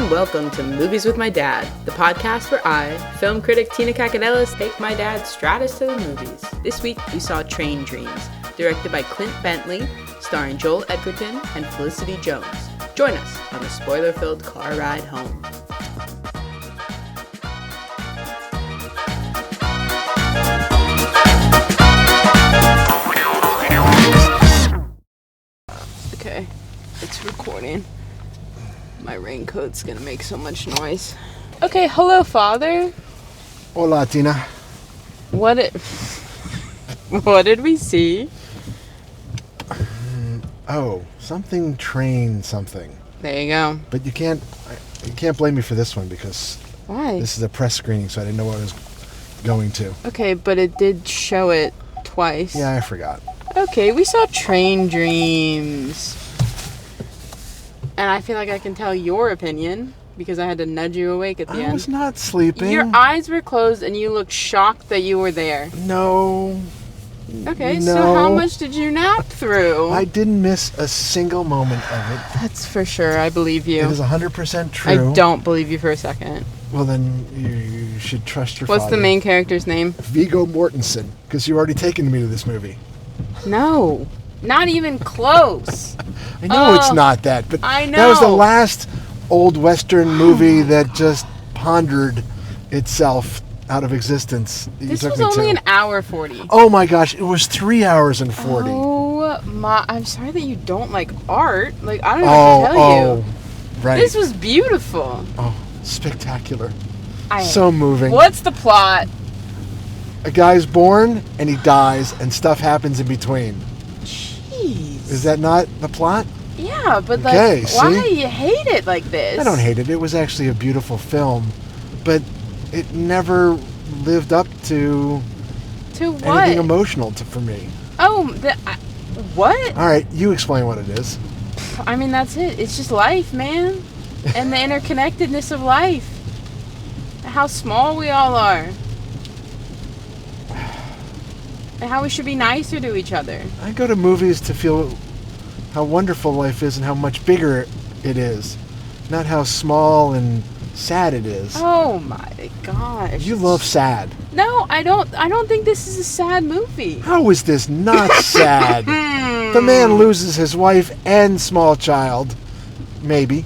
Welcome to Movies with My Dad, the podcast where I, film critic Tina Kakadelis, take my dad Stratis to the movies. This week we saw Train Dreams, directed by Clint Bentley, starring Joel Edgerton and Felicity Jones. Join us on a spoiler-filled car ride home. Okay, it's recording. My raincoat's gonna make so much noise. Okay, hello, Father. Hola, Tina. What did we see? Something train something. There you go. But you can't blame me for this one because why? This is a press screening, so I didn't know what I was going to. Okay, but it did show it twice. Yeah, I forgot. Okay, we saw Train Dreams. And I feel like I can tell your opinion because I had to nudge you awake at the end. I was not sleeping. Your eyes were closed and you looked shocked that you were there. No. Okay, no. So how much did you nap through? I didn't miss a single moment of it. That's for sure. I believe you. It is 100% true. I don't believe you for a second. Well, then you should trust your father. What's the main character's name? Viggo Mortensen, because you've already taken me to this movie. No. Not even close. I know it's not that, but I know. That was the last old Western movie that just pondered itself out of existence. This was only an hour 40. Oh my gosh, it was 3 hours and 40. Oh my, I'm sorry that you don't like art. Like, I don't know what to tell you. Right. This was beautiful. Oh, spectacular. So moving. What's the plot? A guy's born and he dies and stuff happens in between. Jeez. Is that not the plot? Yeah, but okay, why do you hate it like this? I don't hate it. It was actually a beautiful film, but it never lived up to what? Anything emotional for me. Oh, what? All right, you explain what it is. I mean, that's it. It's just life, man, and the interconnectedness of life. How small we all are. And how we should be nicer to each other. I go to movies to feel how wonderful life is and how much bigger it is, not how small and sad it is. Oh my gosh. You love sad. No, I don't. I don't think this is a sad movie. How is this not sad? The man loses his wife and small child. Maybe.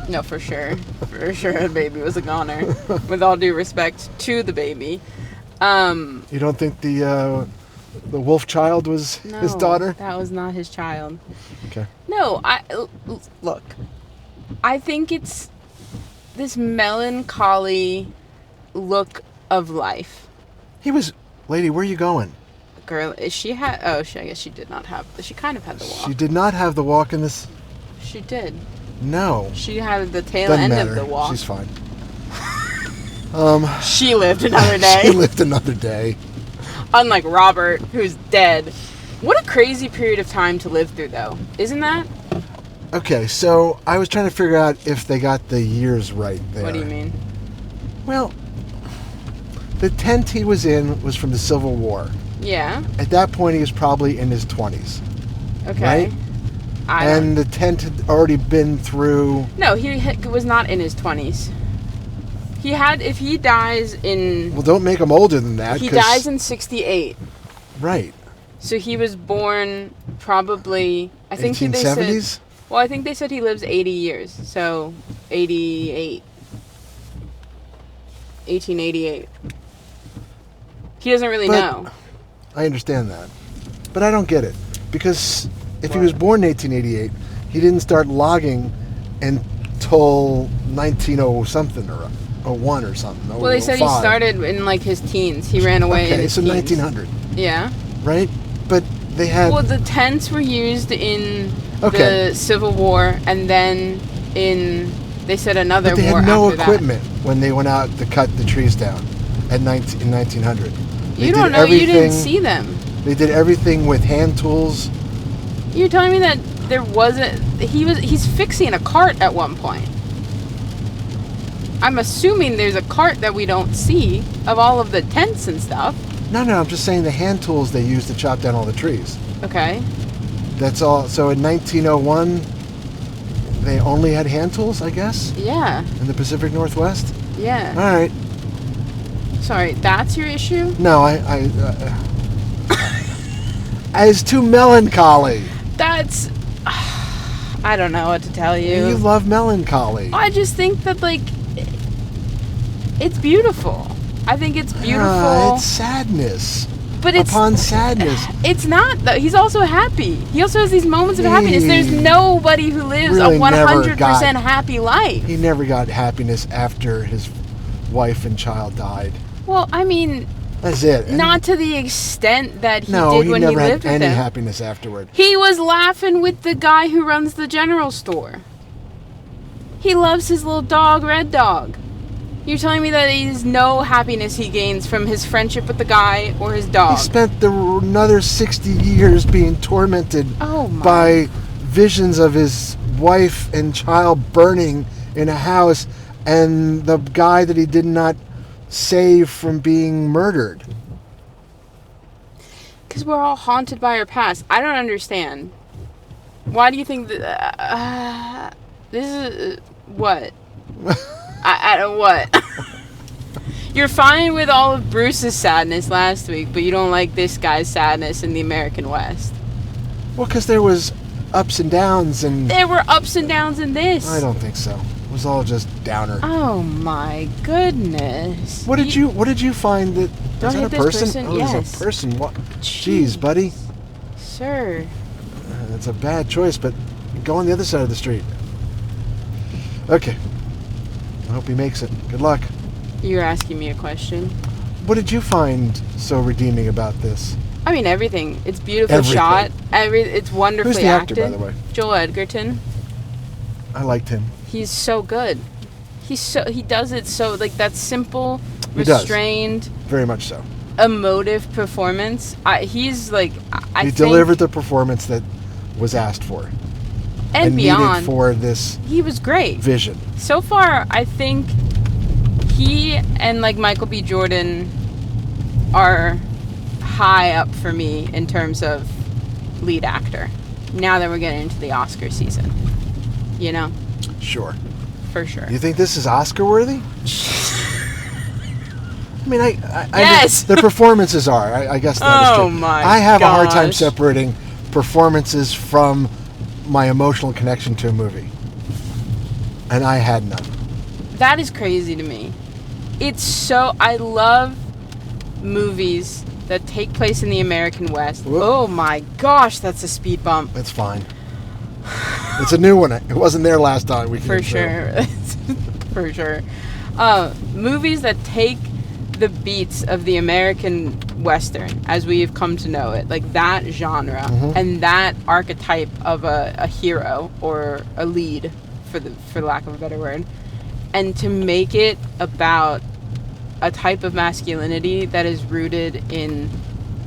No, for sure. For sure, the baby was a goner. With all due respect to the baby. You don't think the wolf child was his daughter? That was not his child. Okay. No, look. I think it's this melancholy look of life. Lady, where are you going? Girl, I guess she did not have, she kind of had the walk. She did not have the walk in this. She did. No. She had the tail Doesn't end matter. of the walk. She's fine. She lived another day. She lived another day. Unlike Robert, who's dead. What a crazy period of time to live through, though. Isn't that? Okay, so I was trying to figure out if they got the years right there. What do you mean? Well, the tent he was in was from the Civil War. Yeah. At that point, he was probably in his 20s. Okay. Right? The tent had already been through... No, he was not in his 20s. If he dies in... Well, don't make him older than that. He dies in 68. Right. So he was born probably... I think 1870s? Well, I think they said he lives 80 years. So, 88. 1888. He doesn't really know. I understand that. But I don't get it. Because if he was born in 1888, he didn't start logging until 1900-something or 01 or something. Well, they said he started in, like, his teens. He ran away in his teens. Okay, so 1900. Yeah. Right? But they had... Well, the tents were used in the Civil War, and then they said another war after that. But they had no equipment when they went out to cut the trees down in 1900. You don't know. You didn't see them. They did everything with hand tools. You're telling me that there wasn't... He's fixing a cart at one point. I'm assuming there's a cart that we don't see of all of the tents and stuff. No, I'm just saying the hand tools they used to chop down all the trees. Okay. That's all. So in 1901, they only had hand tools, I guess? Yeah. In the Pacific Northwest? Yeah. All right. Sorry, that's your issue? No, it's too melancholy. That's... I don't know what to tell you. You love melancholy. I just think that, like, it's beautiful. I think it's beautiful. It's sadness. But it's... Upon sadness. It's not, though. He's also happy. He also has these moments of happiness. There's nobody who lives really a 100% happy life. He never got happiness after his wife and child died. Well, I mean... That's it. Not to the extent that he did when he lived with them. No, he never had any happiness afterward. He was laughing with the guy who runs the general store. He loves his little dog, Red Dog. You're telling me that there's no happiness he gains from his friendship with the guy or his dog? He spent another 60 years being tormented by visions of his wife and child burning in a house and the guy that he did not save from being murdered. Because we're all haunted by our past. I don't understand. Why do you think that... this is... what? I don't... what? You're fine with all of Bruce's sadness last week, but you don't like this guy's sadness in the American West. Well, because there was ups and downs and... There were ups and downs in this. I don't think so. It was all just downer. Oh my goodness. What did you find that... Don't hit this person? Oh, yes. it's a person. What? Jeez, buddy. Sir. That's a bad choice, but go on the other side of the street. Okay. I hope he makes it. Good luck. You're asking me a question. What did you find so redeeming about this? I mean, everything. It's beautifully shot. It's wonderfully Who's the acted. actor, by the way? Joel Edgerton. I liked him. He's so good. He does it so, like, that simple, He does. restrained, very much so, emotive performance. He's like, he delivered the performance that was asked for and beyond needed for this. He was great. Vision. So far, I think he and like Michael B. Jordan are high up for me in terms of lead actor. Now that we're getting into the Oscar season, you know. Sure. For sure. You think this is Oscar worthy? I mean, yes. The performances are. I guess that is true. My I have a hard time gosh. separating performances from my emotional connection to a movie, and I had none. That is crazy to me. It's so... I love movies that take place in the American West. Whoop. Oh my gosh, that's a speed bump. It's fine. It's a new one. It wasn't there last time. For sure. For sure. Movies that take the beats of the American Western as we have come to know it, like that genre and that archetype of a hero or a lead, for lack of a better word, and to make it about a type of masculinity that is rooted in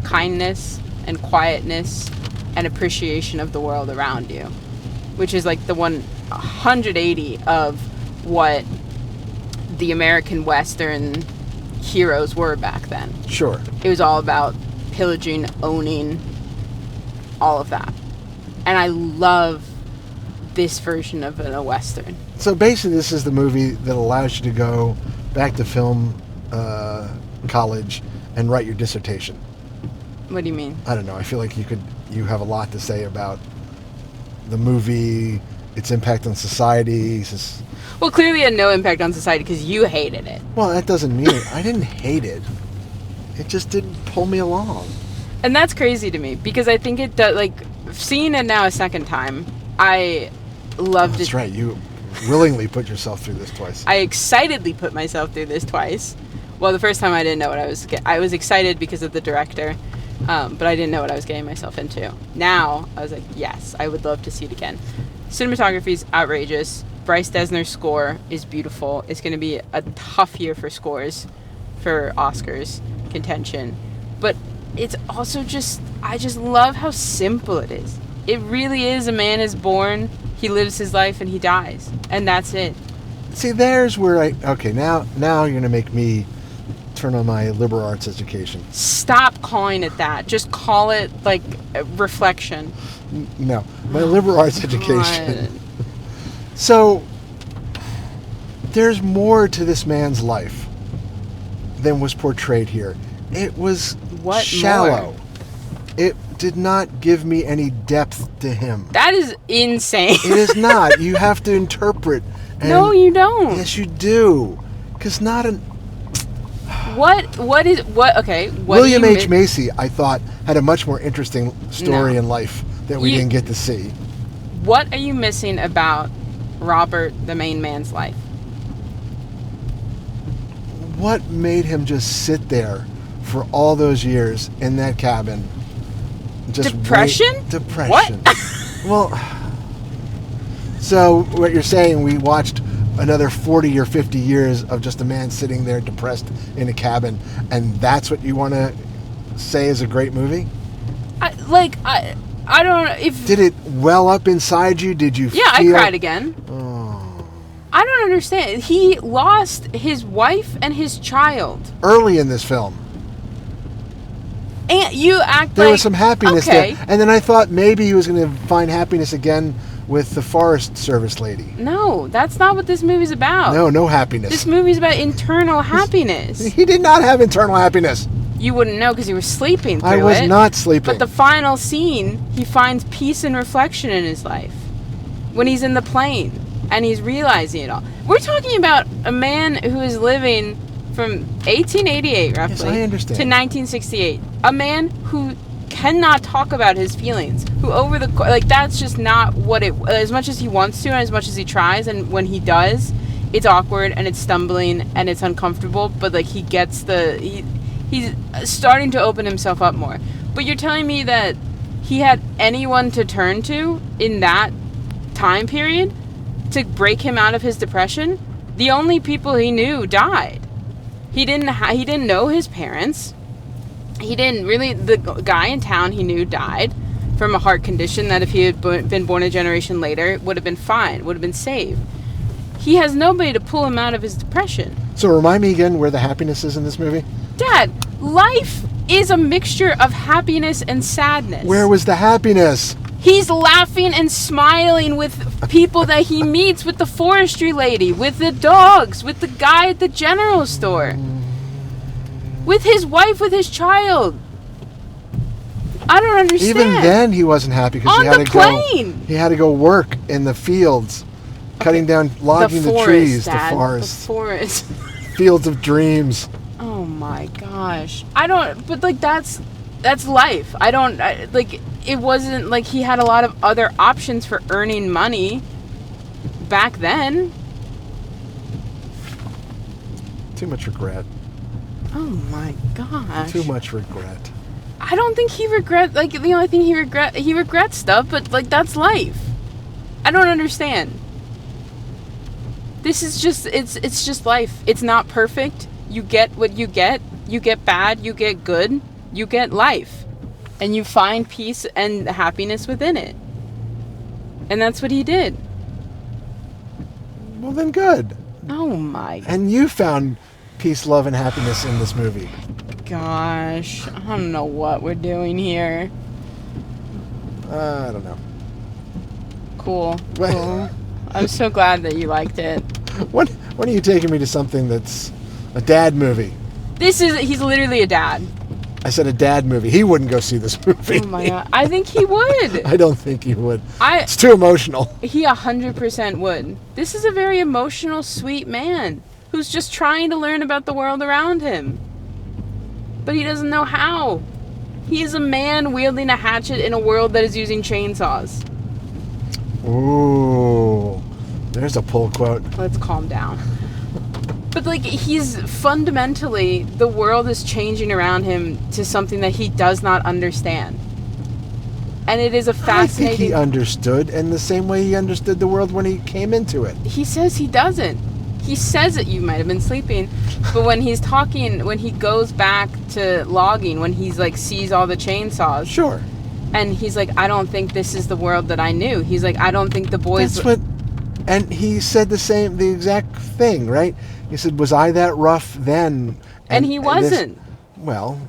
kindness and quietness and appreciation of the world around you, which is like the 180 of what the American Western heroes were back then. Sure. It was all about pillaging, owning, all of that. And I love this version of a Western. So basically this is the movie that allows you to go back to film college and write your dissertation. What do you mean? I don't know. I feel like you have a lot to say about the movie, its impact on society. Well, clearly it had no impact on society because you hated it. Well, that doesn't mean it. I didn't hate it. It just didn't pull me along. And that's crazy to me because I think it does, like, seeing it now a second time, I loved it. That's right. You willingly put yourself through this twice. I excitedly put myself through this twice. Well, the first time I didn't know what I was excited because of the director, but I didn't know what I was getting myself into. Now, I was like, yes, I would love to see it again. Cinematography is outrageous. Bryce Dessner's score is beautiful. It's going to be a tough year for scores for Oscars contention. But it's also just, I just love how simple it is. It really is a man is born, he lives his life, and he dies. And that's it. See, there's where okay, now you're going to make me turn on my liberal arts education. Stop calling it that. Just call it, like, reflection. No, my liberal arts education. So, there's more to this man's life than was portrayed here. It was shallow. More? It did not give me any depth to him. That is insane. It is not. You have to interpret. No, you don't. Yes, you do. Because not an... William H. Macy, I thought, had a much more interesting story in life that we didn't get to see. What are you missing about Robert, the main man's life? What made him just sit there for all those years in that cabin? Just Depression? Depression. What? Well, so what you're saying, we watched another 40 or 50 years of just a man sitting there depressed in a cabin, and that's what you want to say is a great movie? I don't know if... Did it well up inside you? Did you feel... Yeah, I cried again. Oh. I don't understand. He lost his wife and his child. Early in this film. And you act there was some happiness there. And then I thought maybe he was going to find happiness again with the Forest Service lady. No, that's not what this movie's about. No happiness. This movie's about internal happiness. He did not have internal happiness. You wouldn't know because you were sleeping through it. I was not sleeping. But the final scene, he finds peace and reflection in his life. When he's in the plane and he's realizing it all. We're talking about a man who is living from 1888, roughly, yes, I understand, to 1968. A man who cannot talk about his feelings, who that's just not what it, as much as he wants to and as much as he tries, and when he does, it's awkward and it's stumbling and it's uncomfortable, but like he gets he's starting to open himself up more. But you're telling me that he had anyone to turn to in that time period to break him out of his depression? The only people he knew died. He didn't know his parents. He didn't really... The guy in town he knew died from a heart condition that if he had been born a generation later would have been fine, would have been saved. He has nobody to pull him out of his depression. So remind me again where the happiness is in this movie? Dad, life is a mixture of happiness and sadness. Where was the happiness? He's laughing and smiling with people that he meets, with the forestry lady, with the dogs, with the guy at the general store, with his wife, with his child. I don't understand. Even then he wasn't happy because he had to go work in the fields, cutting down, logging the trees, Dad. the forest. The forest. Fields of dreams. Oh my gosh. That's life. It wasn't like he had a lot of other options for earning money back then. Too much regret. Oh my gosh. Too much regret. I don't think he regrets, the only thing he regrets stuff, but that's life. I don't understand. This is just, it's just life. It's not perfect. You get what you get. You get bad, you get good, you get life. And you find peace and happiness within it. And that's what he did. Well, then good. Oh my. And you found peace, love, and happiness in this movie. Gosh, I don't know what we're doing here. I don't know. Cool. I'm so glad that you liked it. When are you taking me to something that's a dad movie? He's literally a dad. I said a dad movie. He wouldn't go see this movie. Oh my God. I think he would. I don't think he would. It's too emotional. He 100% would. This is a very emotional, sweet man who's just trying to learn about the world around him. But he doesn't know how. He is a man wielding a hatchet in a world that is using chainsaws. Ooh. There's a pull quote. Let's calm down. But he's fundamentally, the world is changing around him to something that he does not understand. And it is a fascinating... I think he understood in the same way he understood the world when he came into it. He says he doesn't. He says that you might have been sleeping, but when he's talking, when he goes back to logging, when he's sees all the chainsaws. Sure. And he's like, I don't think this is the world that I knew. He's like, I don't think the boys... That's what... And he said the exact thing, right? He said, was I that rough then? And he wasn't. Well,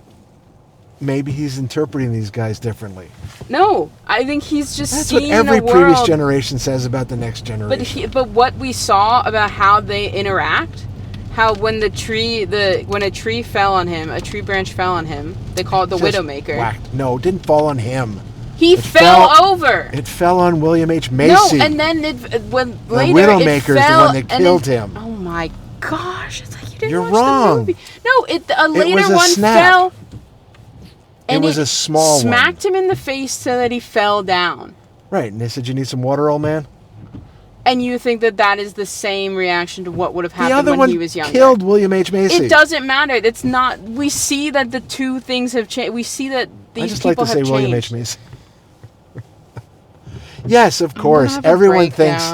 maybe he's interpreting these guys differently. No, I think he's just seeing That's what every a previous world. generation says about the next generation. But what we saw about how they interact, how when a tree fell on him, a tree branch fell on him, they call it the Widowmaker. Whacked. No, it didn't fall on him. It fell over. It fell on William H. Macy. No, and then later the Widowmaker is the one that killed him. Oh my gosh! It's like you didn't You're watch wrong. the movie. No, a later was a one snap. fell. And it was a small one. Smacked him in the face so that he fell down. Right, and they said, "You need some water, old man." And you think that is the same reaction to what would have happened the other when he was younger? Killed William H. Macy. It doesn't matter. It's not. We see that the two things have changed. We see that these people have changed. I just like to say William H. Macy. Yes, of course. Everyone thinks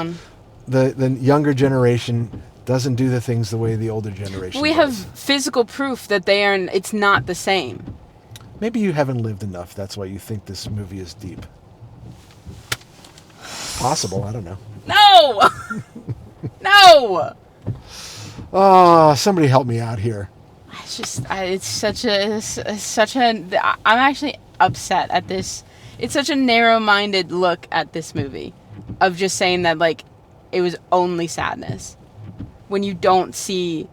the younger generation doesn't do the things the way the older generation We does. have physical proof that it's not the same. Maybe you haven't lived enough. That's why you think this movie is deep. Possible. I don't know. No! No! Oh, somebody help me out here. I'm actually upset at this. It's such a narrow-minded look at this movie of just saying that, like, it was only sadness when you don't see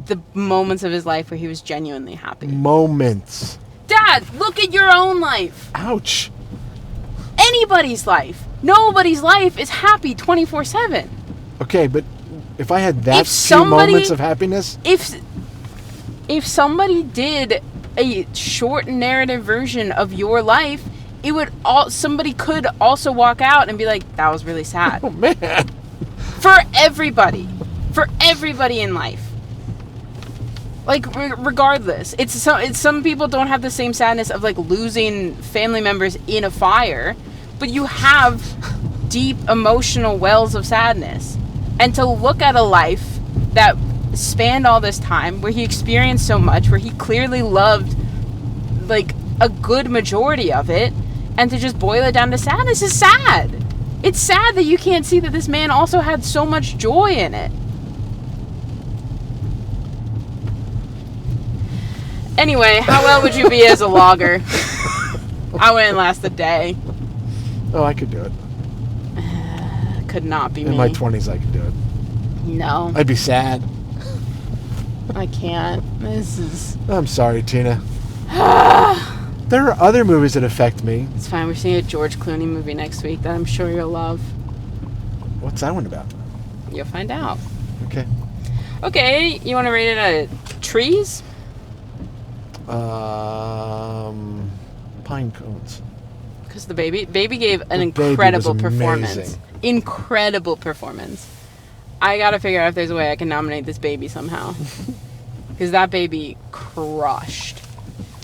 the moments of his life where he was genuinely happy. Moments. Dad, look at your own life. Ouch. Anybody's life. Nobody's life is happy 24/7. Okay, but if I had that few moments of happiness... If somebody did a short narrative version of your life, somebody could also walk out and be like, that was really sad. Oh, man. For everybody in life. Like, regardless, it's some people don't have the same sadness of like losing family members in a fire, but you have deep emotional wells of sadness. And to look at a life that spanned all this time, where he experienced so much, where he clearly loved like a good majority of it, and to just boil it down to sadness is sad. It's sad that you can't see that this man also had so much joy in it. Anyway, how well would you be as a logger? I wouldn't last a day. Oh, I could do it. Could not be me. In my 20s, I could do it. No. I'd be sad. I can't. I'm sorry, Tina. There are other movies that affect me. It's fine. We're seeing a George Clooney movie next week that I'm sure you'll love. What's that one about? You'll find out. Okay. Okay, you want to rate it at trees? Pine cones. Because the baby gave an incredible performance. Incredible performance. I gotta figure out if there's a way I can nominate this baby somehow. Because that baby crushed.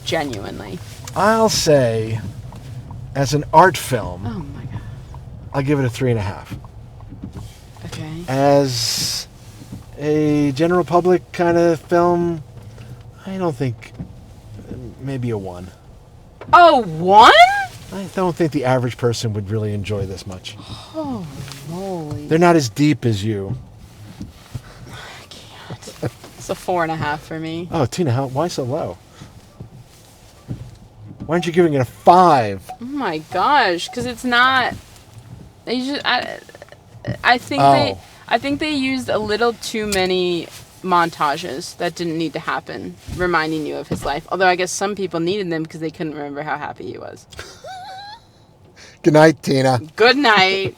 Genuinely. I'll say, as an art film, oh my god, I'll give it a 3.5. Okay. As a general public kind of film, I don't think, maybe a 1. Oh, 1? I don't think the average person would really enjoy this much. Oh, moly. They're not as deep as you. I can't. It's a 4.5 for me. Oh, Tina, why so low? Why aren't you giving it a 5? Oh my gosh, because it's not. I think they used a little too many montages that didn't need to happen, reminding you of his life. Although I guess some people needed them because they couldn't remember how happy he was. Good night, Tina. Good night.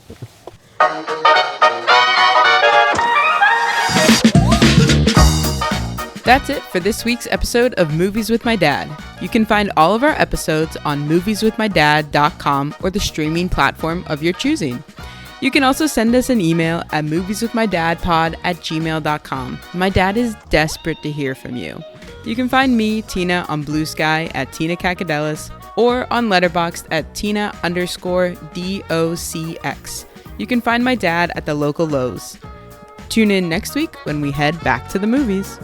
That's it for this week's episode of Movies with My Dad. You can find all of our episodes on movieswithmydad.com or the streaming platform of your choosing. You can also send us an email at movieswithmydadpod@gmail.com. My dad is desperate to hear from you. You can find me, Tina, on Blue Sky at Tina Kakadelis or on Letterboxd at Tina_DOCX. You can find my dad at the local Lowe's. Tune in next week when we head back to the movies.